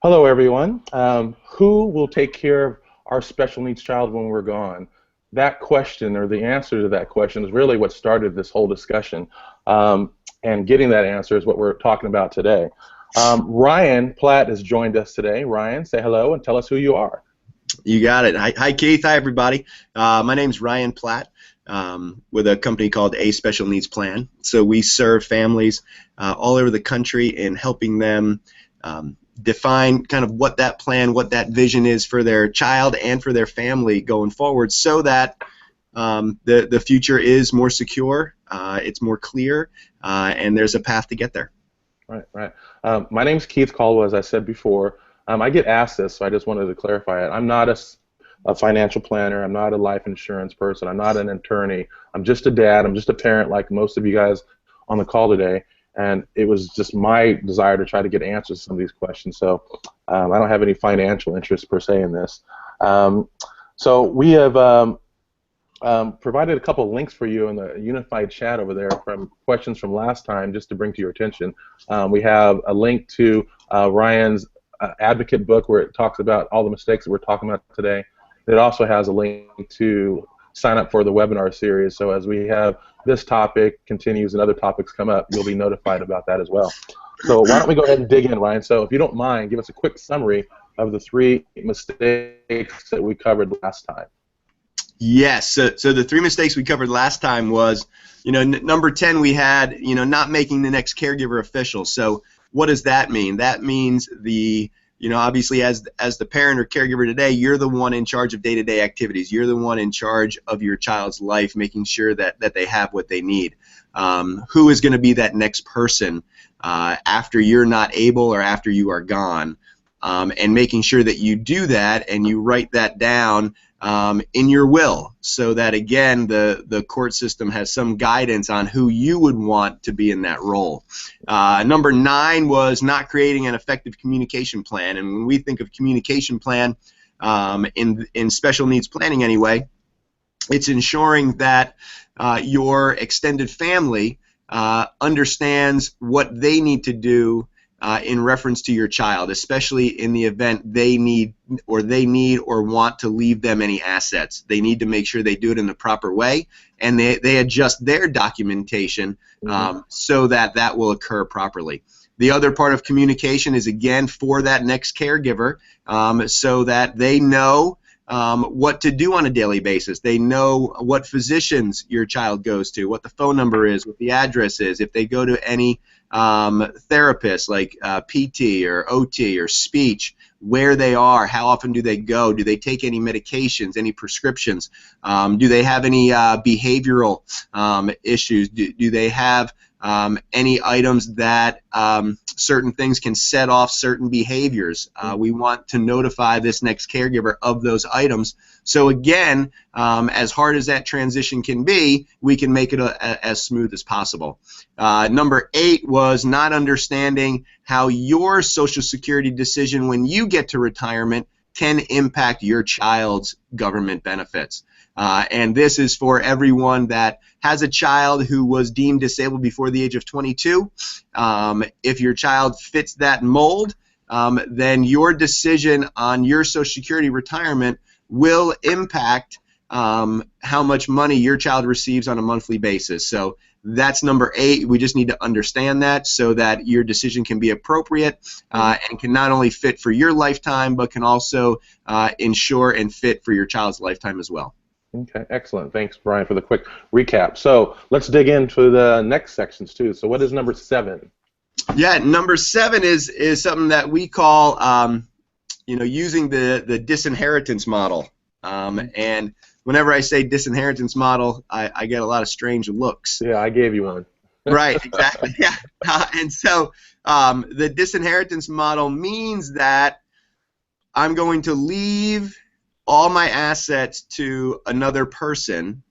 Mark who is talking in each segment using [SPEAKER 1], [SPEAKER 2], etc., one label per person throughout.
[SPEAKER 1] Hello, everyone. Who will take care of our special needs child when we're gone? That question, or the answer to that question, is really what started this whole discussion. And getting that answer is what we're talking about today. Ryan Platt has joined us today. Ryan, say hello and tell us who you are.
[SPEAKER 2] You got it. Hi, Keith. Hi, everybody. My name's Ryan Platt with a company called A Special Needs Plan. So we serve families all over the country in helping them define kind of what that plan, what that vision is for their child and for their family going forward, so that the future is more secure, it's more clear, and there's a path to get there.
[SPEAKER 1] Right. My name's Keith Caldwell, as I said before. I get asked this, so I just wanted to clarify it. I'm not a financial planner. I'm not a life insurance person. I'm not an attorney. I'm just a dad. I'm just a parent like most of you guys on the call today. And it was just my desire to try to get answers to some of these questions. So I don't have any financial interest per se in this. So we have provided a couple of links for you in the unified chat over there from questions from last time, just to bring to your attention. We have a link to Ryan's advocate book where it talks about all the mistakes that we're talking about today. It also has a link to sign up for the webinar series, so as we have this topic continues and other topics come up, you'll be notified about that as well. So why don't we go ahead and dig in, Ryan? So if you don't mind, give us a quick summary of the 3 mistakes that we covered last time.
[SPEAKER 2] Yes, so the 3 mistakes we covered last time was, number 10 we had, not making the next caregiver official. So what does that mean? That means obviously as the parent or caregiver today, you're the one in charge of day-to-day activities. You're the one in charge of your child's life, making sure that they have what they need. Who is going to be that next person after you're not able or after you are gone? And making sure that you do that and you write that down in your will, so that again the court system has some guidance on who you would want to be in that role. Number 9 was not creating an effective communication plan. And when we think of communication plan in special needs planning anyway, it's ensuring that your extended family understands what they need to do in reference to your child, especially in the event they need or want to leave them any assets. They need to make sure they do it in the proper way, and they adjust their documentation so that will occur properly. The other part of communication is, again, for that next caregiver, so that they know what to do on a daily basis. They know what physicians your child goes to, what the phone number is, what the address is, if they go to any therapists like PT or OT or speech, where they are, how often do they go, do they take any medications, any prescriptions, do they have any behavioral issues, do they have any items that certain things can set off certain behaviors. We want to notify this next caregiver of those items. So again, as hard as that transition can be, we can make it as smooth as possible. Number 8 was not understanding how your Social Security decision when you get to retirement can impact your child's government benefits. And this is for everyone that has a child who was deemed disabled before the age of 22. If your child fits that mold, then your decision on your Social Security retirement will impact how much money your child receives on a monthly basis. So that's number 8. We just need to understand that so that your decision can be appropriate and can not only fit for your lifetime, but can also ensure and fit for your child's lifetime as well.
[SPEAKER 1] Okay, excellent. Thanks, Brian, for the quick recap. So let's dig into the next sections too. So what is number 7?
[SPEAKER 2] Yeah, number 7 is something that we call using the Disinheritance Model. And whenever I say Disinheritance Model, I get a lot of strange looks.
[SPEAKER 1] Yeah, I gave you one.
[SPEAKER 2] Right, exactly. Yeah, and so the Disinheritance Model means that I'm going to leave all my assets to another person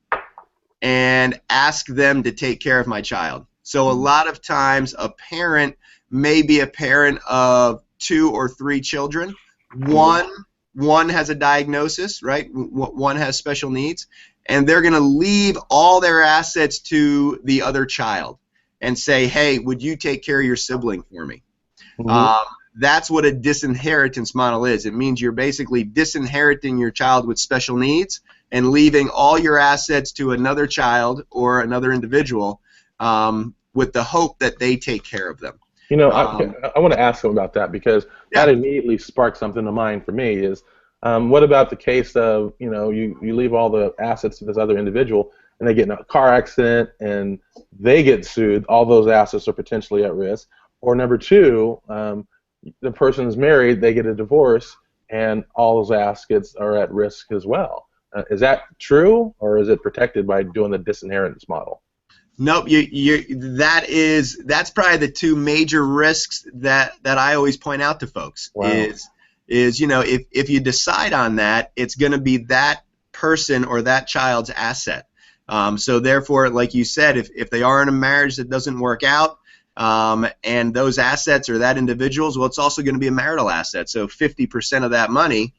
[SPEAKER 2] and ask them to take care of my child. So a lot of times a parent may be a parent of 2 or 3 children. One has a diagnosis, right? One has special needs, and they're going to leave all their assets to the other child and say, hey, would you take care of your sibling for me? That's what a disinheritance model is. It means you're basically disinheriting your child with special needs and leaving all your assets to another child or another individual, with the hope that they take care of them.
[SPEAKER 1] You know, I want to ask him about that, because
[SPEAKER 2] Yeah.
[SPEAKER 1] that immediately sparked something to mind for me. Is what about the case of, you leave all the assets to this other individual and they get in a car accident and they get sued, all those assets are potentially at risk. Or number two, the person is married, they get a divorce, and all those assets are at risk as well. Is that true, or is it protected by doing the disinheritance model?
[SPEAKER 2] Nope. That's probably the two major risks that I always point out to folks.
[SPEAKER 1] Wow.
[SPEAKER 2] Is if you decide on that, it's going to be that person or that child's asset. So therefore, like you said, if they are in a marriage that doesn't work out, and those assets are that individual's, well, it's also going to be a marital asset. So 50% of that money,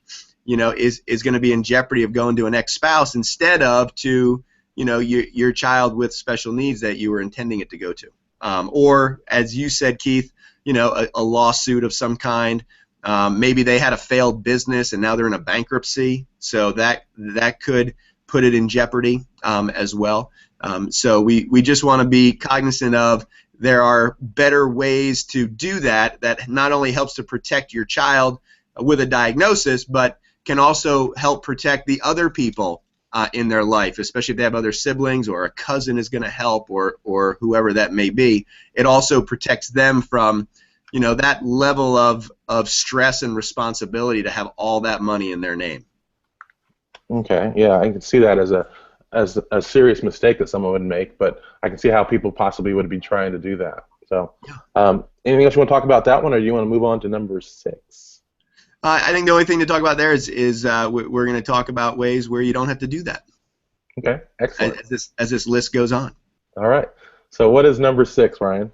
[SPEAKER 2] is going to be in jeopardy of going to an ex-spouse instead of to your child with special needs that you were intending it to go to. Or, as you said, Keith, a lawsuit of some kind. Maybe they had a failed business and now they're in a bankruptcy, so that could put it in jeopardy as well. So we just want to be cognizant of there are better ways to do that not only helps to protect your child with a diagnosis, but can also help protect the other people in their life, especially if they have other siblings or a cousin is going to help, or whoever that may be. It also protects them from that level of stress and responsibility to have all that money in their name.
[SPEAKER 1] Okay, yeah, I can see that as a serious mistake that someone would make, but I can see how people possibly would be trying to do that. So, anything else you want to talk about that one, or do you want to move on to number 6?
[SPEAKER 2] I think the only thing to talk about there is we're going to talk about ways where you don't have to do that.
[SPEAKER 1] Okay, excellent.
[SPEAKER 2] As this list goes on.
[SPEAKER 1] All right. So what is number 6, Ryan?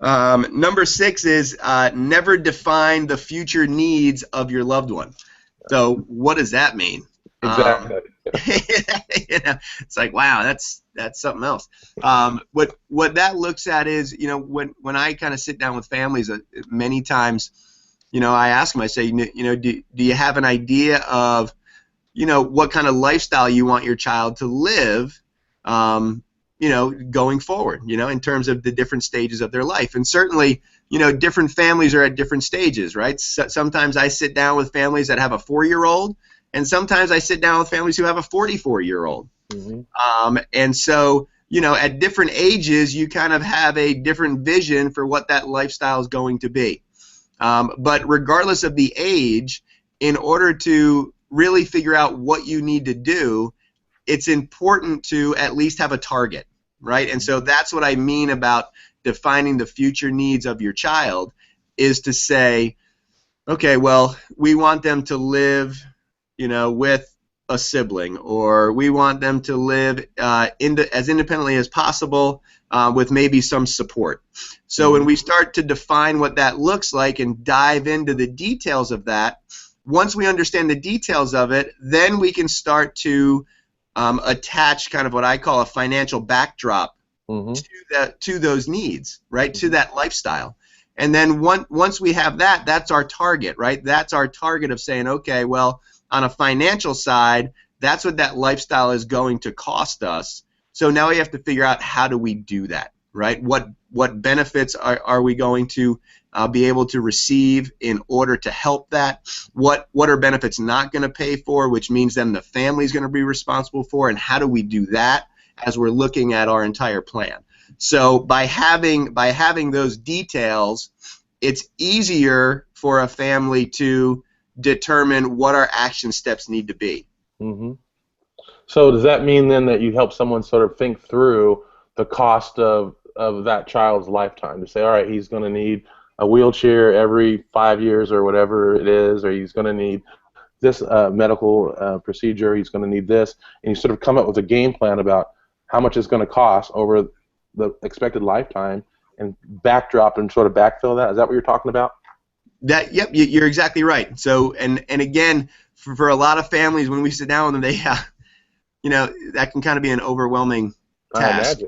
[SPEAKER 2] Number 6 is never define the future needs of your loved one. So what does that mean?
[SPEAKER 1] Exactly.
[SPEAKER 2] It's like, wow, that's something else. What that looks at is, when I kind of sit down with families, many times, I ask them, I say, do you have an idea of, what kind of lifestyle you want your child to live, going forward, in terms of the different stages of their life. And certainly, different families are at different stages, right? So, sometimes I sit down with families that have a 4-year-old, and sometimes I sit down with families who have a 44-year-old. Mm-hmm. And so, at different ages, you kind of have a different vision for what that lifestyle is going to be. But regardless of the age, in order to really figure out what you need to do, it's important to at least have a target, right? And so that's what I mean about defining the future needs of your child, is to say, okay, well, we want them to live, with a sibling, or we want them to live as independently as possible with maybe some support. So when we start to define what that looks like and dive into the details of that, once we understand the details of it, then we can start to attach kind of what I call a financial backdrop to those needs, right, to that lifestyle. And then once we have that, that's our target, right? That's our target of saying, okay, well, on a financial side, that's what that lifestyle is going to cost us. So now we have to figure out, how do we do that, right? What benefits are we going to be able to receive in order to help that? What are benefits not going to pay for, which means then the family is going to be responsible for, and how do we do that as we're looking at our entire plan? So by having those details, it's easier for a family to determine what our action steps need to be.
[SPEAKER 1] Mm-hmm. So does that mean then that you help someone sort of think through the cost of that child's lifetime, to say, all right, he's going to need a wheelchair every 5 years or whatever it is, or he's going to need this medical procedure, he's going to need this, and you sort of come up with a game plan about how much it's going to cost over the expected lifetime, and backdrop and sort of backfill that? Is that what you're talking about?
[SPEAKER 2] Yep, you're exactly right. So, and again, for a lot of families, when we sit down with them, they, that can kind of be an overwhelming task.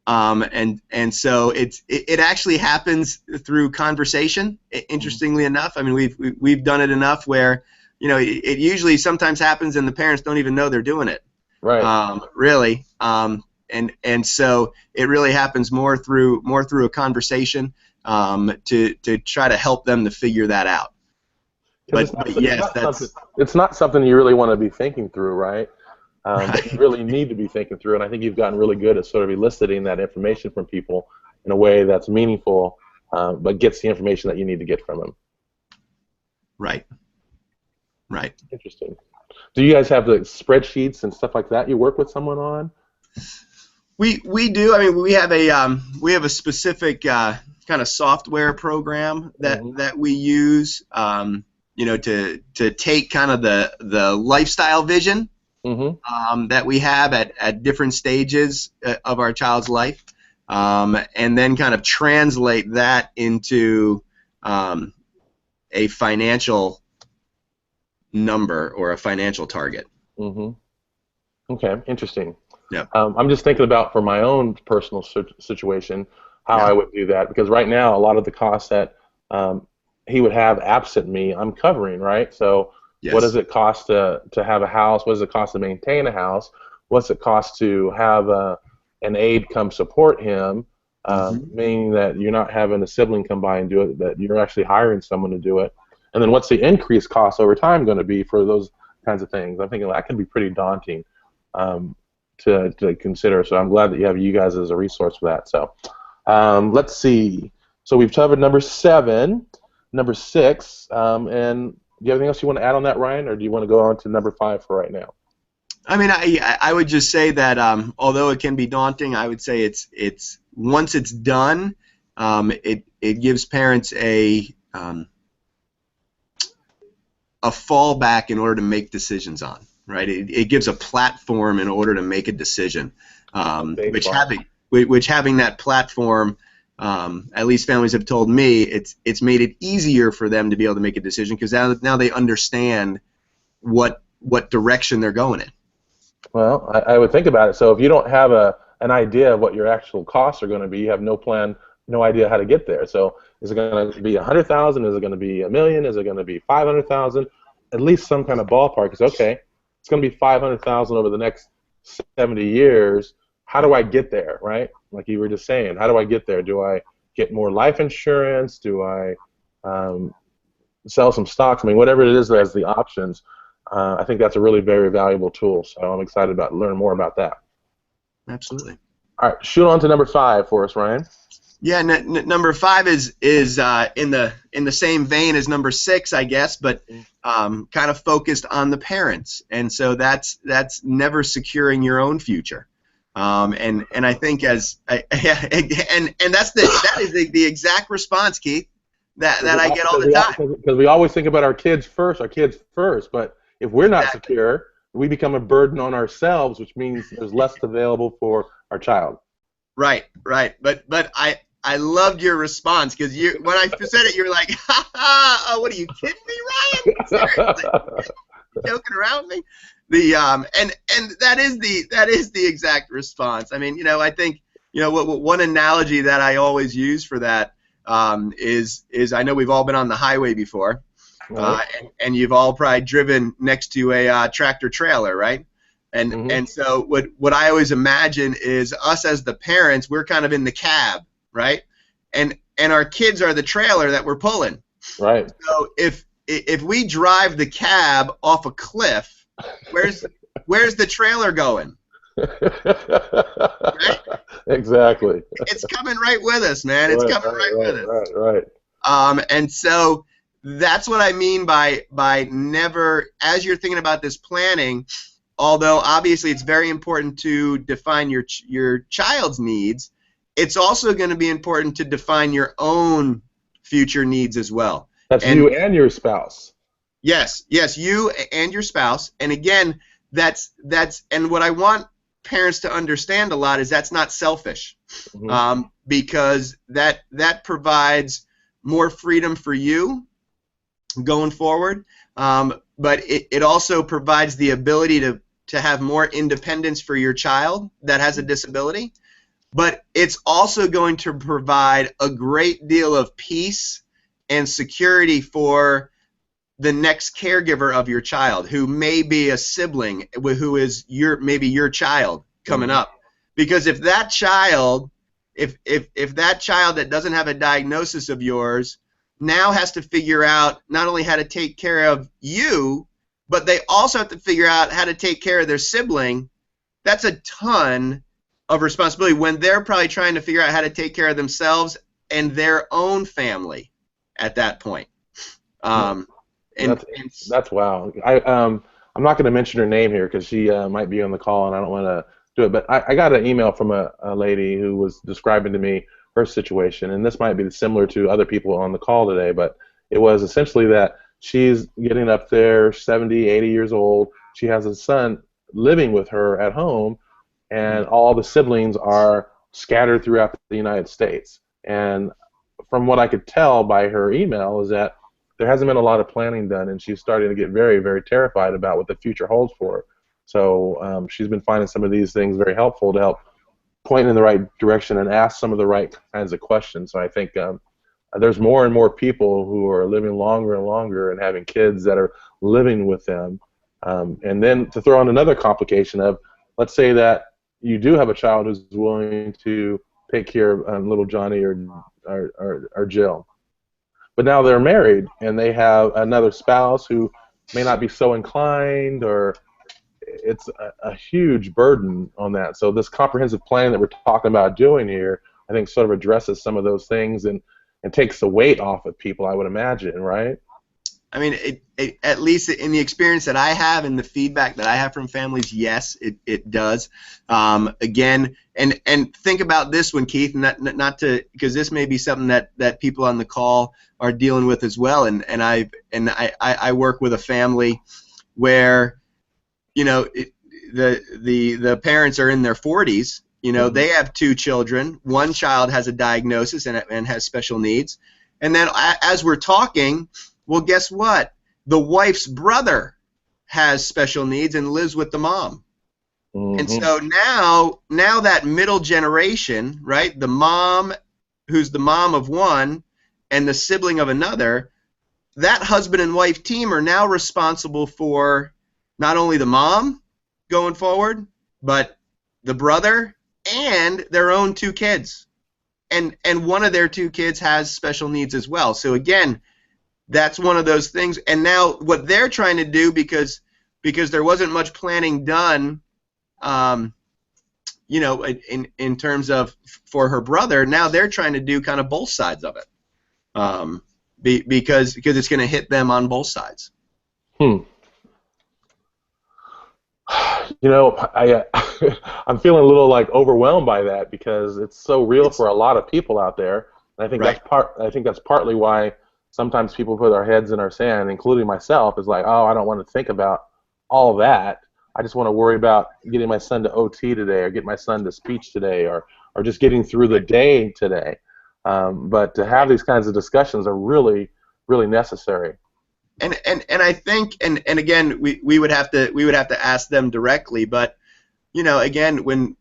[SPEAKER 2] And so it actually happens through conversation. Interestingly enough, I mean we've done it enough where it usually sometimes happens and the parents don't even know they're doing it.
[SPEAKER 1] Right.
[SPEAKER 2] Really. And so it really happens more through a conversation to try to help them to figure that out. But yes,
[SPEAKER 1] it's not something you really want to be thinking through, right?
[SPEAKER 2] Right.
[SPEAKER 1] But you really need to be thinking through, and I think you've gotten really good at sort of eliciting that information from people in a way that's meaningful, but gets the information that you need to get from them.
[SPEAKER 2] Right. Right.
[SPEAKER 1] Interesting. Do you guys have the spreadsheets and stuff like that you work with someone on?
[SPEAKER 2] We do. I mean, we have a specific kind of software program that we use, to take kind of the lifestyle vision that we have at different stages of our child's life, and then kind of translate that into a financial number or a financial target.
[SPEAKER 1] Okay, interesting.
[SPEAKER 2] Yeah.
[SPEAKER 1] I'm just thinking about for my own personal situation how I would do that, because right now a lot of the costs that he would have absent me, I'm covering, right? So what does it cost to have a house? What does it cost to maintain a house? What's it cost to have an aide come support him, meaning that you're not having a sibling come by and do it, that you're actually hiring someone to do it? And then what's the increased cost over time going to be for those kinds of things? I'm thinking that can be pretty daunting to consider. So I'm glad that you have you guys as a resource for that. So let's see. So we've covered number 7, number 6, and do you have anything else you want to add on that, Ryan, or do you want to go on to number 5 for right now?
[SPEAKER 2] I mean, I would just say that although it can be daunting, I would say it's once it's done, it gives parents a fallback in order to make decisions on, right? It gives a platform in order to make a decision, which having that platform, at least families have told me, it's made it easier for them to be able to make a decision, because now they understand what direction they're going in.
[SPEAKER 1] Well, I would think about it. So if you don't have an idea of what your actual costs are going to be, you have no plan, no idea how to get there. So is it going to be $100,000? Is it going to be $1 million? Is it going to be $500,000? At least some kind of ballpark is okay. It's going to be $500,000 over the next 70 years. How do I get there, right? Like you were just saying, how do I get there? Do I get more life insurance? Do I sell some stocks? I mean, whatever it is as the options, I think that's a really very valuable tool. So I'm excited about learning more about that.
[SPEAKER 2] Absolutely.
[SPEAKER 1] All right, shoot on to number 5 for us, Ryan.
[SPEAKER 2] Yeah, number 5 is in the same vein as number 6, I guess, but kind of focused on the parents, and so that's never securing your own future, and I think and that is the exact response, Keith, that I get all the time.
[SPEAKER 1] Because we always think about our kids first, but if we're not secure, we become a burden on ourselves, which means there's less available for our child.
[SPEAKER 2] Right. But I loved your response, because when I said it, you were like, ha ha, oh, what are you kidding me, Ryan? Seriously? Joking around with me? And that is the exact response. I mean, I think, one analogy that I always use for that is I know we've all been on the highway before, and you've all probably driven next to a tractor trailer, right? And so what I always imagine is us as the parents, we're kind of in the cab, right? And our kids are the trailer that we're pulling.
[SPEAKER 1] Right.
[SPEAKER 2] So if we drive the cab off a cliff, where's the trailer going? Right?
[SPEAKER 1] Exactly.
[SPEAKER 2] It's coming right with us, man. It's coming right with us.
[SPEAKER 1] Right.
[SPEAKER 2] And so that's what I mean by never, as you're thinking about this planning, although obviously it's very important to define your child's needs, it's also going to be important to define your own future needs as well.
[SPEAKER 1] That's you and your spouse.
[SPEAKER 2] Yes, you and your spouse. And again, that's and what I want parents to understand a lot is that's not selfish, because that provides more freedom for you going forward, but it also provides the ability to have more independence for your child that has a disability. but it's also going to provide a great deal of peace and security for the next caregiver of your child, who may be a sibling, who is maybe your child coming
[SPEAKER 1] Mm-hmm.
[SPEAKER 2] up. Because if that child, if that child that doesn't have a diagnosis of yours now has to figure out not only how to take care of you, but they also have to figure out how to take care of their sibling, that's a ton of responsibility when they're probably trying to figure out how to take care of themselves and their own family at that point. Um, and,
[SPEAKER 1] That's
[SPEAKER 2] and
[SPEAKER 1] that's wow. I'm not going to mention her name here because she might be on the call and I don't want to do it. But I got an email from a lady who was describing to me her situation, and this might be similar to other people on the call today. But it was essentially that she's getting up there, 70, 80 years old. She has a son living with her at home, and all the siblings are scattered throughout the United States. And from what I could tell by her email is that there hasn't been a lot of planning done, and she's starting to get very, very terrified about what the future holds for her. So she's been finding some of these things very helpful to help point in the right direction and ask some of the right kinds of questions. So I think there's more and more people who are living longer and longer and having kids that are living with them. And then to throw in another complication of, let's say that you do have a child who's willing to take care of little Johnny or Jill, but now they're married and they have another spouse who may not be so inclined, or it's a huge burden on that. So this comprehensive plan that we're talking about doing here, I think, sort of addresses some of those things and takes the weight off of people, I would imagine, right?
[SPEAKER 2] I mean, at least in the experience that I have and the feedback that I have from families, yes, it does. Again, and think about this one, Keith, not to, because this may be something that people on the call are dealing with as well. And I work with a family where, you know, the parents are in their 40s. You know, they have two children. One child has a diagnosis and has special needs. And then as we're talking, well, guess what? The wife's brother has special needs and lives with the mom. And so now that middle generation, right, the mom who's the mom of one and the sibling of another, that husband and wife team are now responsible for not only the mom going forward, but the brother and their own two kids. And one of their two kids has special needs as well. So again, that's one of those things. And now what they're trying to do, because there wasn't much planning done, you know, in terms of for her brother, now they're trying to do kind of both sides of it, because it's going to hit them on both sides.
[SPEAKER 1] You know, I'm feeling a little like overwhelmed by that because it's so real for a lot of people out there. And I think that's partly why sometimes people put their heads in our sand, including myself, is like, oh, I don't want to think about all that. I just want to worry about getting my son to OT today, or get my son to speech today, or just getting through the day today. But to have these kinds of discussions are really, really necessary.
[SPEAKER 2] And I think, and again, we would have to ask them directly, but you know, again, when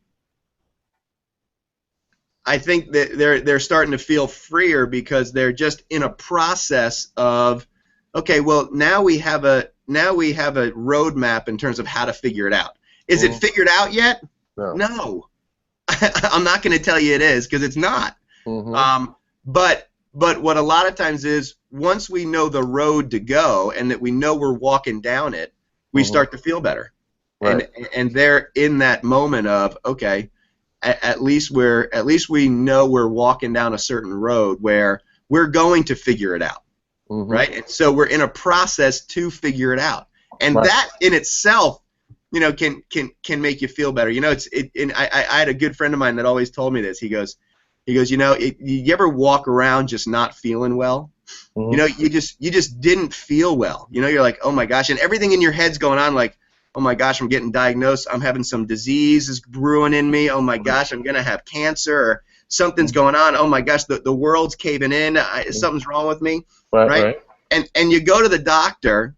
[SPEAKER 2] I think that they're starting to feel freer because they're just in a process of, okay, well, now we have a roadmap in terms of how to figure it out. Is it figured out yet? No. I'm not going to tell you it is, because it's not. But what a lot of times is, once we know the road to go and that we know we're walking down it, we start to feel better.
[SPEAKER 1] Right.
[SPEAKER 2] And they're in that moment of, okay, at least we know we're walking down a certain road where we're going to figure it out, right? And so we're in a process to figure it out, and that in itself, you know, can make you feel better. You know, I had a good friend of mine that always told me this. He goes, you know, you ever walk around just not feeling well? You know, you just didn't feel well. You know, you're like, oh my gosh, and everything in your head's going on like, oh my gosh, I'm getting diagnosed, I'm having some disease is brewing in me, oh my gosh, I'm going to have cancer, or something's going on, oh my gosh, the world's caving in, something's wrong with me, right? And you go to the doctor,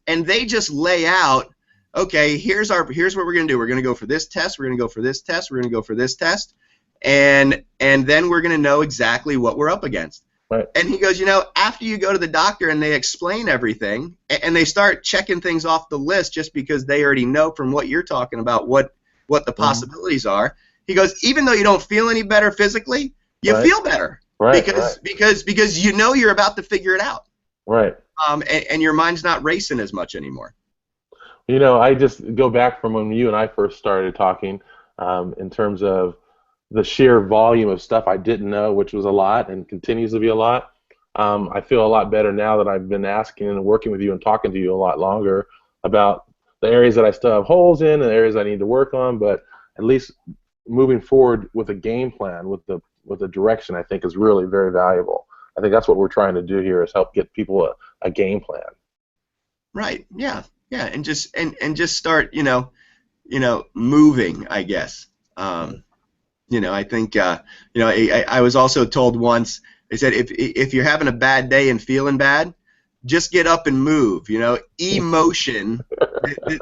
[SPEAKER 2] and they just lay out, okay, here's what we're going to do. We're going to go for this test, we're going to go for this test, we're going to go for this test, and then we're going to know exactly what we're up against.
[SPEAKER 1] Right.
[SPEAKER 2] And he goes, you know, after you go to the doctor and they explain everything, and they start checking things off the list just because they already know from what you're talking about what the possibilities are. He goes, even though you don't feel any better physically, you feel better.
[SPEAKER 1] Right.
[SPEAKER 2] Because you know you're about to figure it out.
[SPEAKER 1] Right.
[SPEAKER 2] And your mind's not racing as much anymore.
[SPEAKER 1] You know, I just go back from when you and I first started talking, in terms of the sheer volume of stuff I didn't know, which was a lot and continues to be a lot. I feel a lot better now that I've been asking and working with you and talking to you a lot longer about the areas that I still have holes in and the areas I need to work on, but at least moving forward with a game plan, with the direction, I think is really very valuable. I think that's what we're trying to do here, is help get people a game plan.
[SPEAKER 2] Right. Yeah. Yeah. And just start, moving, I guess. I think, I was also told once, they said, if you're having a bad day and feeling bad, just get up and move. Emotion.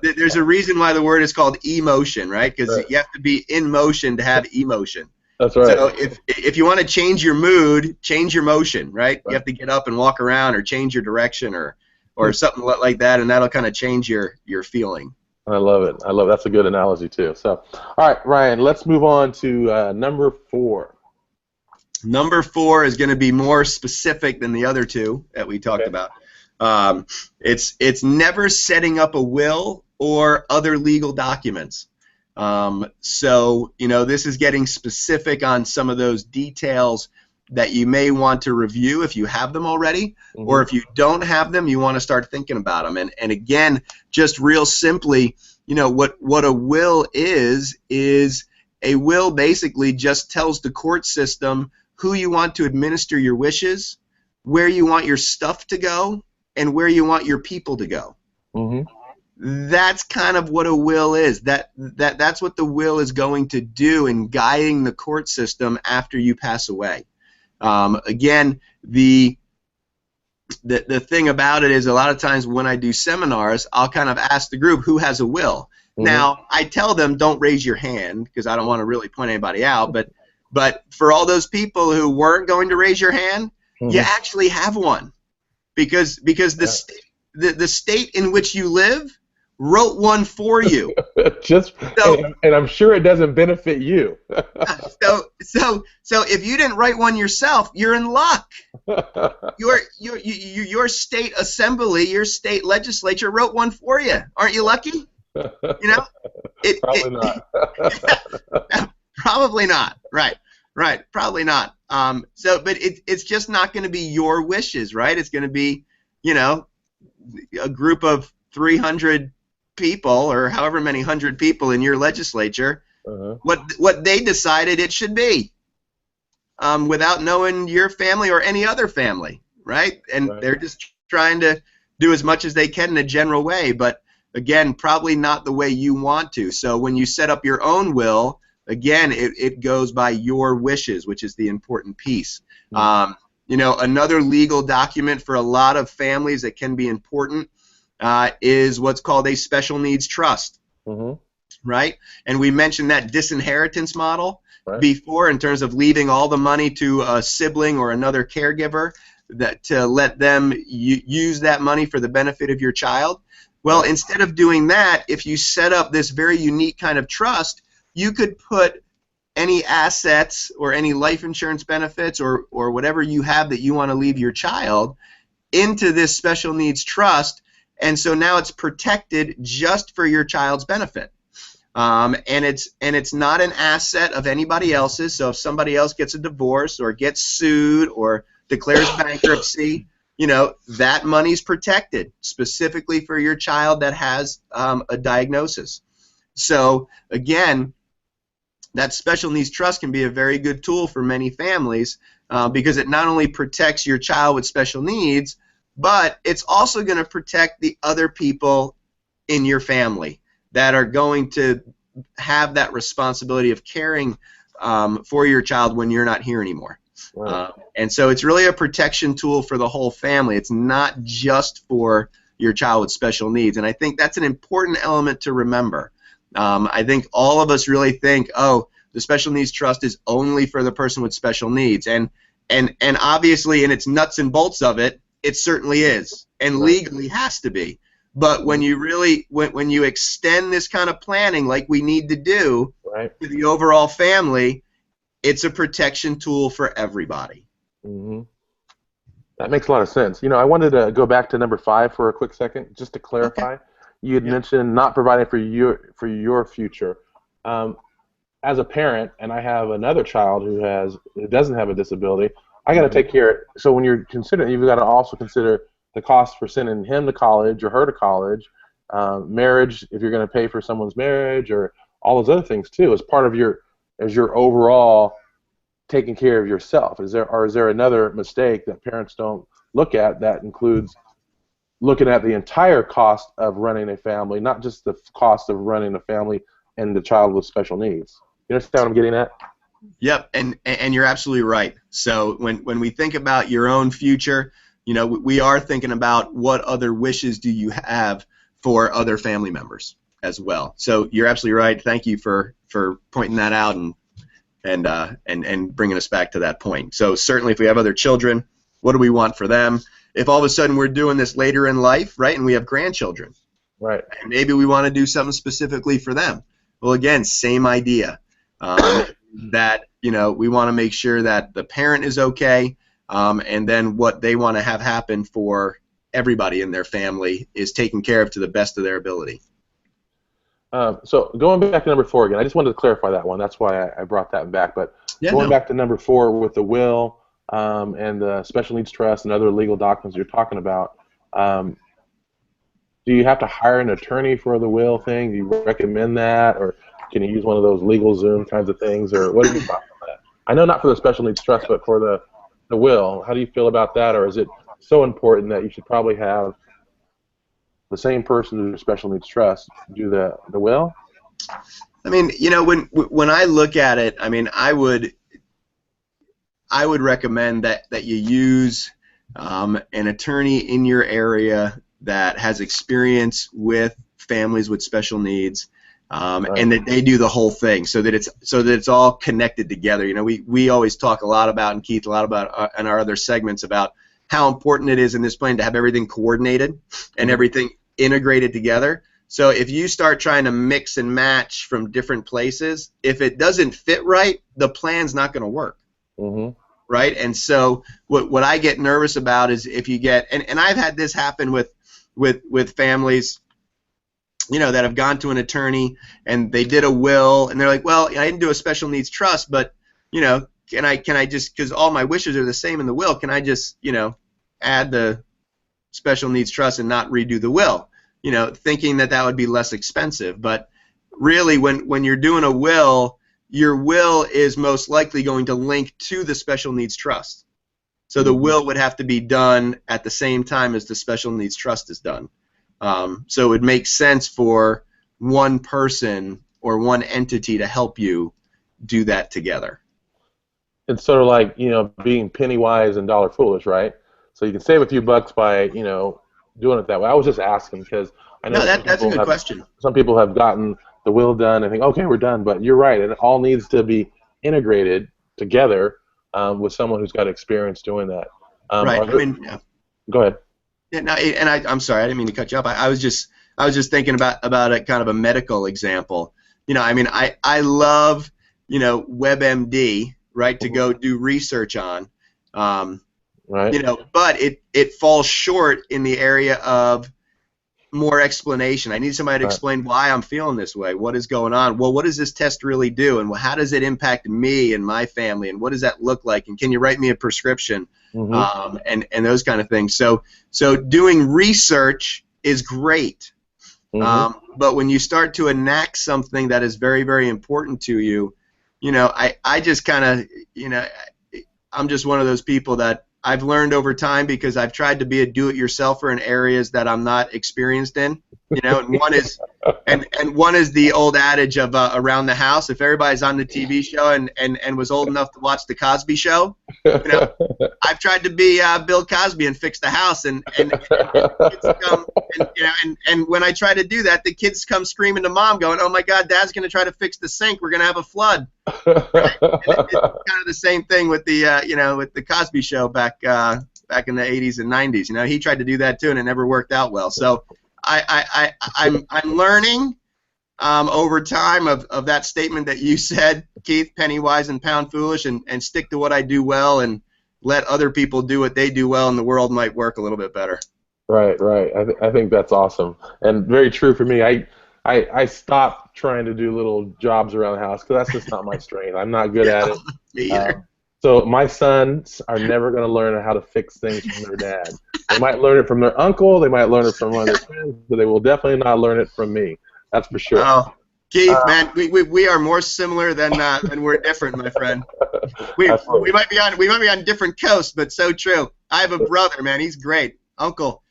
[SPEAKER 2] There's a reason why the word is called emotion, right? Because you have to be in motion to have emotion.
[SPEAKER 1] That's right.
[SPEAKER 2] So if you want to change your mood, change your motion, right? You have to get up and walk around, or change your direction, or something like that, and that'll kind of change your feeling.
[SPEAKER 1] I love it. That's a good analogy too. So, all right, Ryan, let's move on to number 4.
[SPEAKER 2] Number 4 is going to be more specific than the other two that we talked about. It's never setting up a will or other legal documents. So this is getting specific on some of those details that you may want to review if you have them already, or if you don't have them, you want to start thinking about them. And again, just real simply, what a will is a will basically just tells the court system who you want to administer your wishes, where you want your stuff to go, and where you want your people to go. That's kind of what a will is. That's what the will is going to do in guiding the court system after you pass away. Again, the thing about it is, a lot of times when I do seminars, I'll kind of ask the group who has a will. Now, I tell them don't raise your hand because I don't want to really point anybody out, but for all those people who weren't going to raise your hand, you actually have one, because the state in which you live wrote one for you.
[SPEAKER 1] And I'm sure it doesn't benefit you.
[SPEAKER 2] So if you didn't write one yourself, you're in luck. Your state assembly, your state legislature wrote one for you. Aren't you lucky?
[SPEAKER 1] Probably not.
[SPEAKER 2] Probably not. Right. Probably not. But it's just not going to be your wishes, right? It's going to be, a group of 300 people, or however many 100 people in your legislature, what they decided it should be, without knowing your family or any other family, right? And they're just trying to do as much as they can in a general way, but again, probably not the way you want to. So when you set up your own will, again, it goes by your wishes, which is the important piece. Another legal document for a lot of families that can be important is what's called a special needs trust, right? And we mentioned that disinheritance model before, in terms of leaving all the money to a sibling or another caregiver, that to let them use that money for the benefit of your child. Well, instead of doing that, if you set up this very unique kind of trust, you could put any assets or any life insurance benefits or whatever you have that you want to leave your child into this special needs trust, and so now it's protected just for your child's benefit. And it's not an asset of anybody else's, so if somebody else gets a divorce or gets sued or declares bankruptcy, that money's protected specifically for your child that has a diagnosis. So again, that special needs trust can be a very good tool for many families, because it not only protects your child with special needs, but it's also going to protect the other people in your family that are going to have that responsibility of caring for your child when you're not here anymore. And so it's really a protection tool for the whole family. It's not just for your child with special needs. And I think that's an important element to remember. I think all of us really think, oh, the special needs trust is only for the person with special needs. And obviously, in its nuts and bolts of it, it certainly is, and legally has to be. But when you really, when you extend this kind of planning like we need to do to the overall family, it's a protection tool for everybody.
[SPEAKER 1] Mm-hmm. That makes a lot of sense. You know, I wanted to go back to number 5 for a quick second, just to clarify.
[SPEAKER 2] Okay.
[SPEAKER 1] You had mentioned not providing for your future. As a parent, and I have another child who doesn't have a disability, I got to take care. So when you're considering, you've got to also consider the cost for sending him to college or her to college, marriage, if you're going to pay for someone's marriage, or all those other things too, as part of your overall taking care of yourself. Is there another mistake that parents don't look at that includes looking at the entire cost of running a family, not just the cost of running a family and the child with special needs? You understand what I'm getting at?
[SPEAKER 2] Yep, and you're absolutely right. So when we think about your own future, you know, we are thinking about what other wishes do you have for other family members as well. So you're absolutely right. Thank you for pointing that out and bringing us back to that point. So certainly if we have other children, what do we want for them? If all of a sudden we're doing this later in life, right, and we have grandchildren,
[SPEAKER 1] right,
[SPEAKER 2] and maybe we want to do something specifically for them. Well, again, same idea. That, you know, we want to make sure that the parent is okay, and then what they want to have happen for everybody in their family is taken care of to the best of their ability.
[SPEAKER 1] So going back to number 4 again, I just wanted to clarify that one. That's why I brought that back. But going back to number 4 with the will and the special needs trust and other legal documents you're talking about, do you have to hire an attorney for the will thing? Do you recommend that, or can you use one of those legal Zoom kinds of things, or what do you thought on that? I know not for the special needs trust, but for the will. How do you feel about that, or is it so important that you should probably have the same person who does special needs trust do the will?
[SPEAKER 2] I mean, you know, when I look at it, I mean, I would recommend that you use an attorney in your area that has experience with families with special needs. And that they do the whole thing, so that it's all connected together. You know, we always talk a lot about, and Keith a lot about in our other segments, about how important it is in this plan to have everything coordinated and everything integrated together. So if you start trying to mix and match from different places, if it doesn't fit right, the plan's not going to work. Right? And so what I get nervous about is if you get, and I've had this happen with families, you know, that have gone to an attorney and they did a will and they're like, well, I didn't do a special needs trust, but, you know, can I just, because all my wishes are the same in the will, can I just, you know, add the special needs trust and not redo the will, you know, thinking that would be less expensive. But really, when you're doing a will, your will is most likely going to link to the special needs trust. So the will would have to be done at the same time as the special needs trust is done. So it would make sense for one person or one entity to help you do that together.
[SPEAKER 1] It's sort of like, you know, being penny wise and dollar foolish, right? So you can save a few bucks by, you know, doing it that way. I was just asking because I know
[SPEAKER 2] that's a good question.
[SPEAKER 1] Some people have gotten the will done and think, okay, we're done. But you're right, and it all needs to be integrated together with someone who's got experience doing that.
[SPEAKER 2] Right. I mean, yeah.
[SPEAKER 1] Go ahead.
[SPEAKER 2] Yeah, no, and I'm sorry, I didn't mean to cut you off. I was just thinking about a kind of a medical example. You know, I mean, I love, you know, WebMD, right, to go do research on.
[SPEAKER 1] Right.
[SPEAKER 2] You know, but it falls short in the area of more explanation. I need somebody to explain why I'm feeling this way. What is going on? Well, what does this test really do? And how does it impact me and my family? And what does that look like? And can you write me a prescription? And those kind of things. So doing research is great. But when you start to enact something that is very, very important to you, you know, I just kind of, you know, I'm just one of those people that I've learned over time, because I've tried to be a do-it-yourselfer in areas that I'm not experienced in. You know, and one is the old adage of around the house. If everybody's on the TV show and was old enough to watch the Cosby Show, you know, I've tried to be Bill Cosby and fix the house, and kids come, and, you know, and when I try to do that, the kids come screaming to mom, going, "Oh my God, Dad's going to try to fix the sink. We're going to have a flood." Right? And it's kind of the same thing with the you know, with the Cosby Show back in the 80s and 90s. You know, he tried to do that too, and it never worked out well. So I'm learning over time of that statement that you said, Keith, penny wise and pound foolish, and stick to what I do well and let other people do what they do well, and the world might work a little bit better.
[SPEAKER 1] Right, right. I think that's awesome and very true for me. I stopped trying to do little jobs around the house because that's just not my strength. I'm not good at it.
[SPEAKER 2] Me either.
[SPEAKER 1] So my sons are never going to learn how to fix things from their dad. They might learn it from their uncle, they might learn it from one of their friends, but they will definitely not learn it from me. That's for sure.
[SPEAKER 2] Oh, Keith, man, we are more similar than we're different, my friend. We might be on different coasts, but so true. I have a brother, man. He's great. Uncle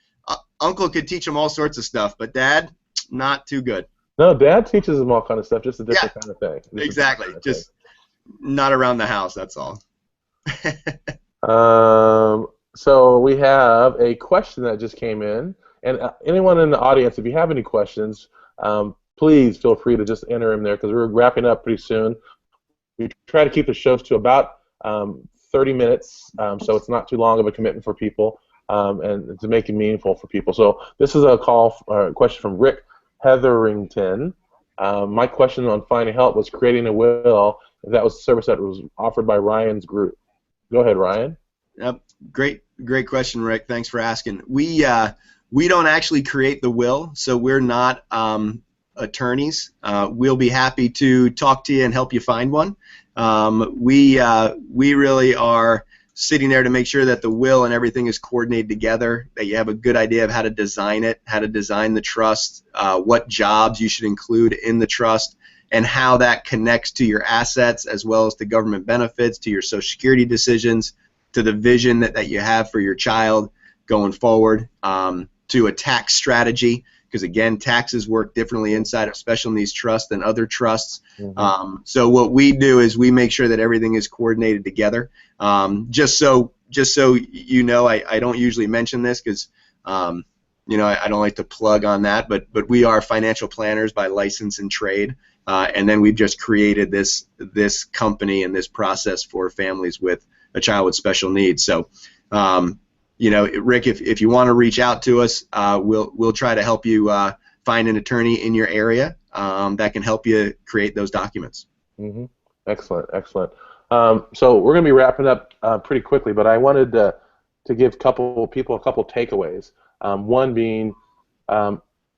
[SPEAKER 2] could teach him all sorts of stuff, but Dad, not too good.
[SPEAKER 1] No, Dad teaches them all kind of stuff, just a different kind of thing.
[SPEAKER 2] Exactly. Just not around the house. That's all.
[SPEAKER 1] So we have a question that just came in, and anyone in the audience, if you have any questions, please feel free to just enter them there because we're wrapping up pretty soon. We try to keep the shows to about 30 minutes, so it's not too long of a commitment for people, and to make it meaningful for people. So this is a question from Rick Hetherington. My question on finding help was creating a will. That was a service that was offered by Ryan's group. Go ahead, Ryan.
[SPEAKER 2] Yep. Great question, Rick. Thanks for asking. We don't actually create the will, so we're not attorneys. We'll be happy to talk to you and help you find one. We really are sitting there to make sure that the will and everything is coordinated together, that you have a good idea of how to design it, how to design the trust, what jobs you should include in the trust, and how that connects to your assets as well as to government benefits, to your Social Security decisions, to the vision that you have for your child going forward, to a tax strategy, because again, taxes work differently inside of special needs trust than other trusts. Mm-hmm. So what we do is we make sure that everything is coordinated together. Just so you know, I don't usually mention this because you know, I don't like to plug on that, but we are financial planners by license and trade. And then we've just created this company and this process for families with a child with special needs. So, you know, Rick, if you want to reach out to us, we'll try to help you find an attorney in your area that can help you create those documents.
[SPEAKER 1] Mm-hmm. Excellent, excellent. So we're going to be wrapping up pretty quickly, but I wanted to give people a couple takeaways. One being,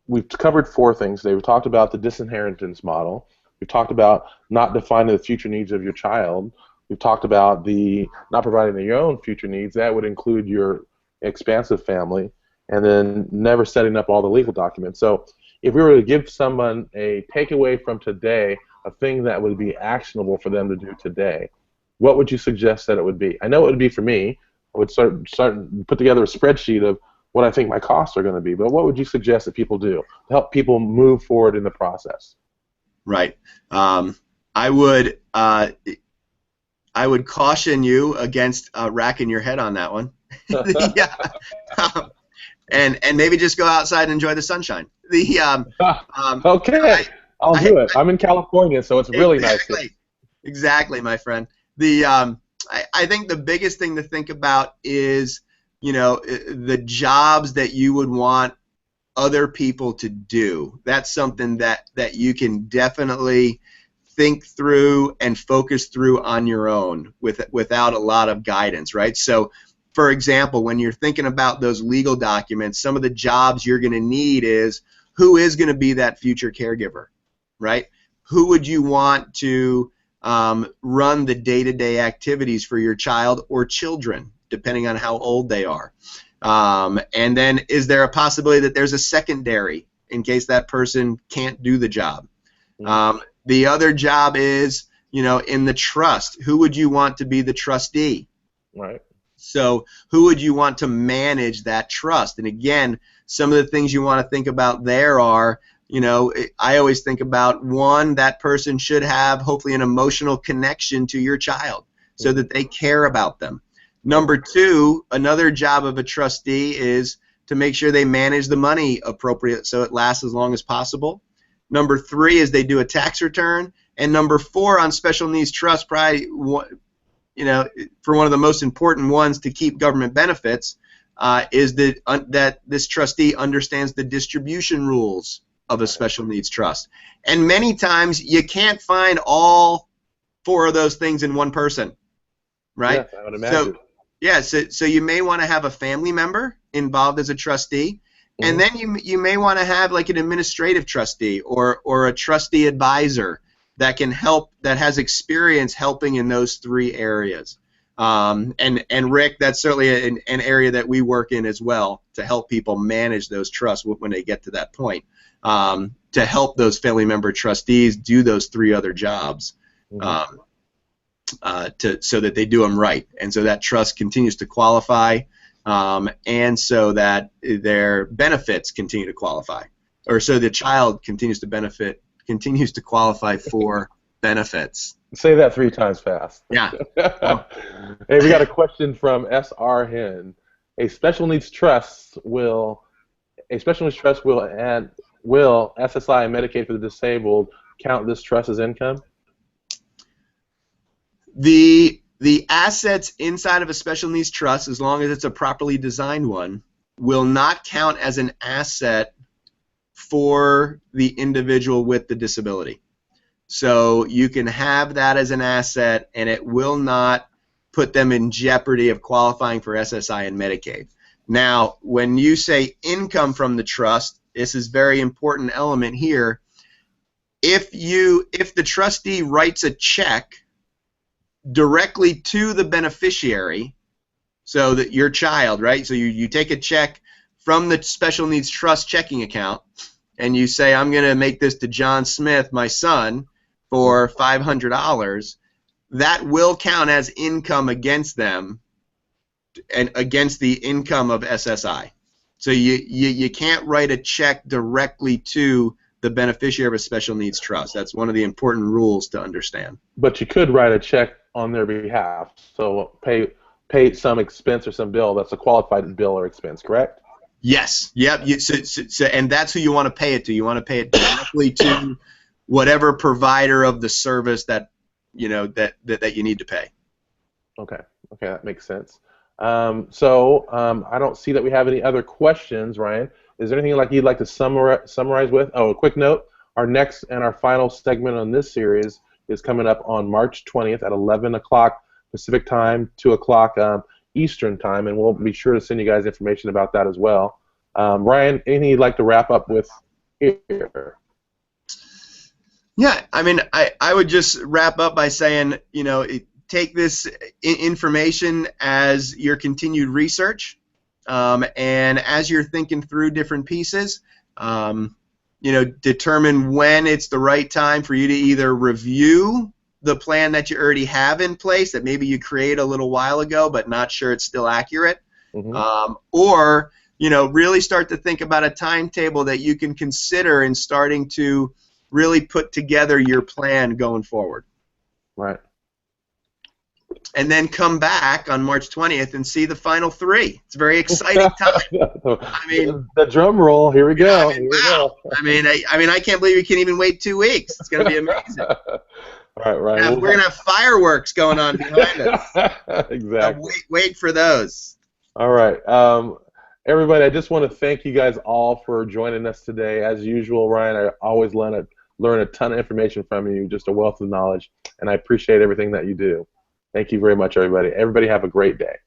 [SPEAKER 1] we've covered 4 things today. We've talked about the disinheritance model. We've talked about not defining the future needs of your child. We've talked about the not providing your own future needs. That would include your expansive family, and then never setting up all the legal documents. So if we were to give someone a takeaway from today, a thing that would be actionable for them to do today, what would you suggest that it would be? I know it would be for me. I would start put together a spreadsheet of what I think my costs are going to be, but what would you suggest that people do to help people move forward in the process?
[SPEAKER 2] Right. I would caution you against racking your head on that one. Yeah. And maybe just go outside and enjoy the sunshine.
[SPEAKER 1] Okay, I'll do it. I'm in California, so it's really nice.
[SPEAKER 2] Exactly, my friend. I think the biggest thing to think about is, you know, the jobs that you would want other people to do. That's something that you can definitely think through and focus through on your own without a lot of guidance, right? So, for example, when you're thinking about those legal documents, some of the jobs you're going to need is who is going to be that future caregiver, right? Who would you want to run the day-to-day activities for your child or children, depending on how old they are? And then is there a possibility that there's a secondary in case that person can't do the job? The other job is, you know, in the trust, who would you want to be the trustee?
[SPEAKER 1] Right.
[SPEAKER 2] So who would you want to manage that trust? And again, some of the things you want to think about there are, I always think about, one, that person should have hopefully an emotional connection to your child so that they care about them. Number two, another job of a trustee is to make sure they manage the money appropriate so it lasts as long as possible. Number three is they do a tax return. And number four on special needs trust, probably, for one of the most important ones to keep government benefits, is that this trustee understands the distribution rules of a special needs trust. And many times you can't find all four of those things in one person, right?
[SPEAKER 1] Yes, I would imagine.
[SPEAKER 2] So you may want to have a family member involved as a trustee, and then you may want to have like an administrative trustee or a trustee advisor that can help, that has experience helping in those three areas. And Rick, that's certainly an area that we work in as well, to help people manage those trusts when they get to that point, to help those family member trustees do those three other jobs, so that they do them right, and so that trust continues to qualify, and so that their benefits continue to qualify, or so the child continues to qualify for benefits.
[SPEAKER 1] Say that 3 times fast.
[SPEAKER 2] Yeah.
[SPEAKER 1] Hey, we got a question from S.R. Hen. A special needs trust will SSI and Medicaid for the disabled count this trust as income?
[SPEAKER 2] The assets inside of a special needs trust, as long as it's a properly designed one, will not count as an asset for the individual with the disability. So you can have that as an asset, and it will not put them in jeopardy of qualifying for SSI and Medicaid. Now, when you say income from the trust, this is a very important element here. If the trustee writes a check directly to the beneficiary, so that your child, right? So you take a check from the special needs trust checking account, and you say, I'm going to make this to John Smith, my son, for $500, that will count as income against them and against the income of SSI. So you can't write a check directly to the beneficiary of a special needs trust. That's one of the important rules to understand.
[SPEAKER 1] But you could write a check on their behalf, so pay some expense or some bill that's a qualified bill or expense, correct?
[SPEAKER 2] Yes. Yep. And that's who you want to pay it to. You want to pay it directly to whatever provider of the service that you need to pay.
[SPEAKER 1] Okay, that makes sense. So I don't see that we have any other questions, Ryan. Is there anything you'd like to summarize with? Oh, a quick note. Our next and our final segment on this series is coming up on March 20th at 11 o'clock Pacific time, 2 o'clock Eastern time, and we'll be sure to send you guys information about that as well. Ryan, anything you'd like to wrap up with here?
[SPEAKER 2] Yeah, I mean, I would just wrap up by saying, take this information as your continued research, and as you're thinking through different pieces, determine when it's the right time for you to either review the plan that you already have in place that maybe you created a little while ago but not sure it's still accurate, or really start to think about a timetable that you can consider in starting to really put together your plan going forward.
[SPEAKER 1] Right.
[SPEAKER 2] And then come back on March 20th and see the final 3. It's a very exciting time. I mean,
[SPEAKER 1] the drum roll. Here we go.
[SPEAKER 2] Wow. I mean, I can't believe we can even wait 2 weeks. It's going to be amazing.
[SPEAKER 1] Right.
[SPEAKER 2] We're going to have fireworks going on behind us.
[SPEAKER 1] Exactly.
[SPEAKER 2] Wait for those.
[SPEAKER 1] All right. Everybody, I just want to thank you guys all for joining us today. As usual, Ryan, I always learn a ton of information from you, just a wealth of knowledge, and I appreciate everything that you do. Thank you very much, everybody. Everybody have a great day.